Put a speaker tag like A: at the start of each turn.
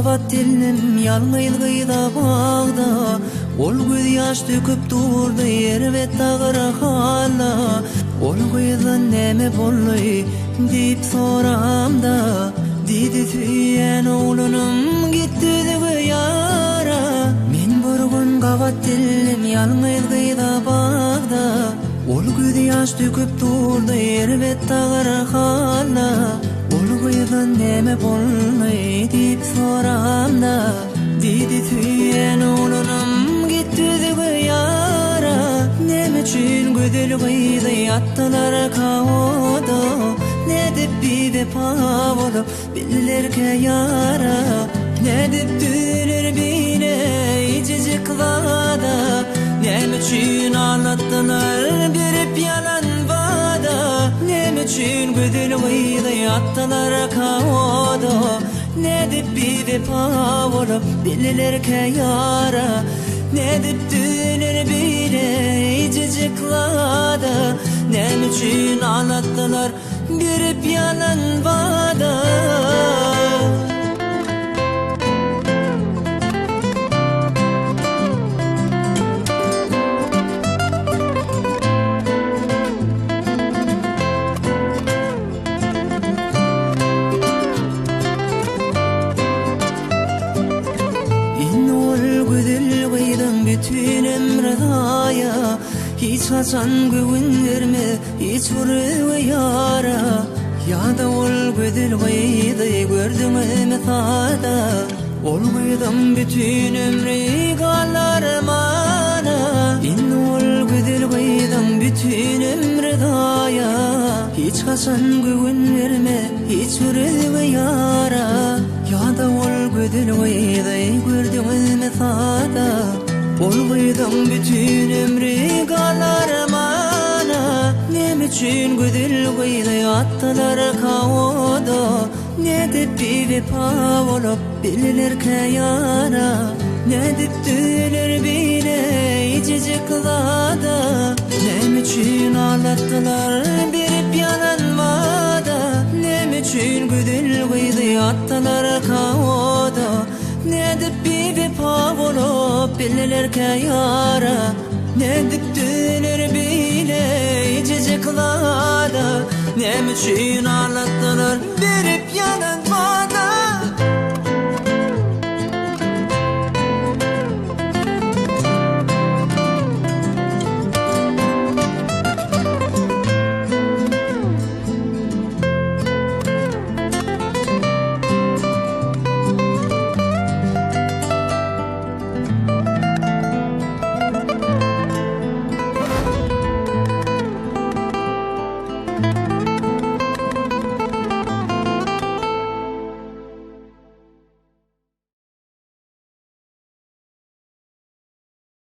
A: gabat dilim yalgıyda bağda. Ol göz yaş döküp durdu yerbet dağıra hala. Ol gözden neme bolly deyip soramda. Didi tüyen oğlunum gitti de yara. Men burgun gabat dilim yalgıyda bağda. Ol göz yaş döküp durdu yerbet dağıra hala. Ol gözden neme bolly deyip soramda. Didi tüyen oğlunum gitti de yara. Neme üçün gödül gıydı attılar kavoda. Ne dip bir vefa olup bilirke yara. Ne dip dünür bine icicik vada. Neme üçün anlattılar birip yalan vada. Neme üçün gödül gıydı attılar kavoda. Ne dip bir vefa olup bilirke yara. Ne dip dünür bine icicik vada. Neme üçün anlattılar birip yalan vada. İnnol güdül gıydım bütün ömrü daya. Hiç kaçan güvün verme, hiç vurur yara. Ya da ol güdül gıydı gördüm emethada. Ol gıydım bütün ömrü galar mana. İnnol güdül gıydım bütün ömrü daya. Hiç kaçan güvün verme, hiç vurur yara. Ya da ol güdül gıydı gördüm emethada. Ol gıydım bütün ömrü galar mana. Nem üçün güdül gıydı attılar kavoda. Ne dip bir vefa olup bilirke yara. Ne dip dünür bine icicik vada. Nem üçün ağlattılar birip yalan vada. Nem üçün güdül gıydı attılar kavoda. Ne dip bir vefa olup bilirke yara. Ne dip dünür bine icicik vada. Nem üçün ağlattılar birip yalan vada.